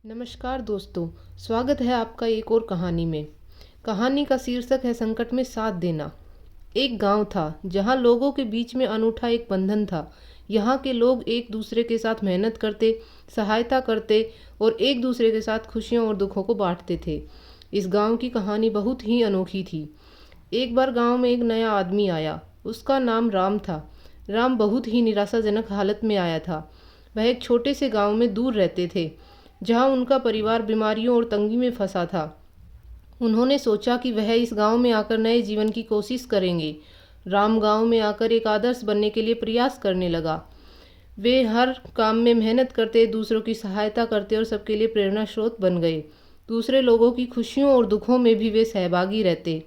नमस्कार दोस्तों, स्वागत है आपका एक और कहानी में। कहानी का शीर्षक है संकट में साथ देना। एक गांव था जहां लोगों के बीच में अनूठा एक बंधन था। यहाँ के लोग एक दूसरे के साथ मेहनत करते, सहायता करते और एक दूसरे के साथ खुशियों और दुखों को बांटते थे। इस गांव की कहानी बहुत ही अनोखी थी। एक बार गांव में एक नया आदमी आया। उसका नाम राम था। राम बहुत ही निराशाजनक हालत में आया था। वह एक छोटे से गांव में दूर रहते थे, जहां उनका परिवार बीमारियों और तंगी में फंसा था। उन्होंने सोचा कि वह इस गांव में आकर नए जीवन की कोशिश करेंगे। राम गांव में आकर एक आदर्श बनने के लिए प्रयास करने लगा। वे हर काम में मेहनत करते, दूसरों की सहायता करते और सबके लिए प्रेरणा स्रोत बन गए। दूसरे लोगों की खुशियों और दुखों में भी वे सहभागी रहते।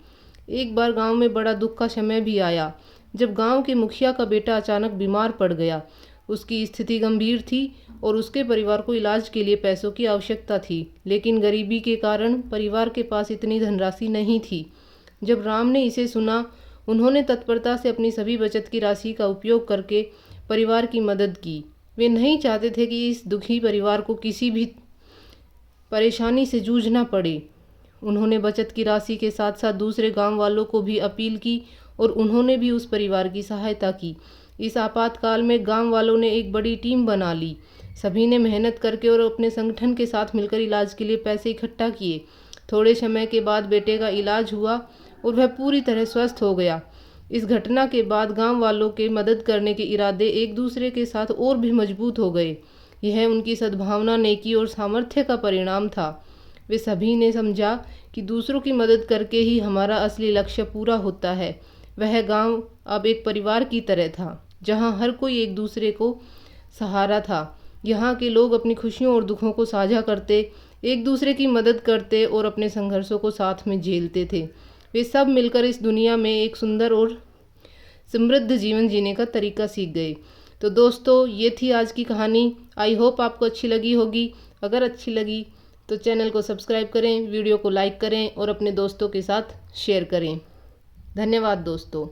एक बार गांव में बड़ा दुख का समय भी आया, जब गांव के मुखिया का बेटा अचानक बीमार पड़ गया। उसकी स्थिति गंभीर थी और उसके परिवार को इलाज के लिए पैसों की आवश्यकता थी, लेकिन गरीबी के कारण परिवार के पास इतनी धनराशि नहीं थी। जब राम ने इसे सुना, उन्होंने तत्परता से अपनी सभी बचत की राशि का उपयोग करके परिवार की मदद की। वे नहीं चाहते थे कि इस दुखी परिवार को किसी भी परेशानी से जूझना पड़े। उन्होंने बचत की राशि के साथ साथ दूसरे गांव वालों को भी अपील की और उन्होंने भी उस परिवार की सहायता की। इस आपातकाल में गांव वालों ने एक बड़ी टीम बना ली। सभी ने मेहनत करके और अपने संगठन के साथ मिलकर इलाज के लिए पैसे इकट्ठा किए। थोड़े समय के बाद बेटे का इलाज हुआ और वह पूरी तरह स्वस्थ हो गया। इस घटना के बाद गांव वालों के मदद करने के इरादे एक दूसरे के साथ और भी मजबूत हो गए। यह उनकी सद्भावना, नेकी और सामर्थ्य का परिणाम था। वे सभी ने समझा कि दूसरों की मदद करके ही हमारा असली लक्ष्य पूरा होता है। वह गांव अब एक परिवार की तरह था, जहां हर कोई एक दूसरे को सहारा था। यहाँ के लोग अपनी खुशियों और दुखों को साझा करते, एक दूसरे की मदद करते और अपने संघर्षों को साथ में झेलते थे। वे सब मिलकर इस दुनिया में एक सुंदर और समृद्ध जीवन जीने का तरीका सीख गए। तो दोस्तों, ये थी आज की कहानी। आई होप आपको अच्छी लगी होगी। अगर अच्छी लगी तो चैनल को सब्सक्राइब करें, वीडियो को लाइक करें और अपने दोस्तों के साथ शेयर करें। धन्यवाद दोस्तों।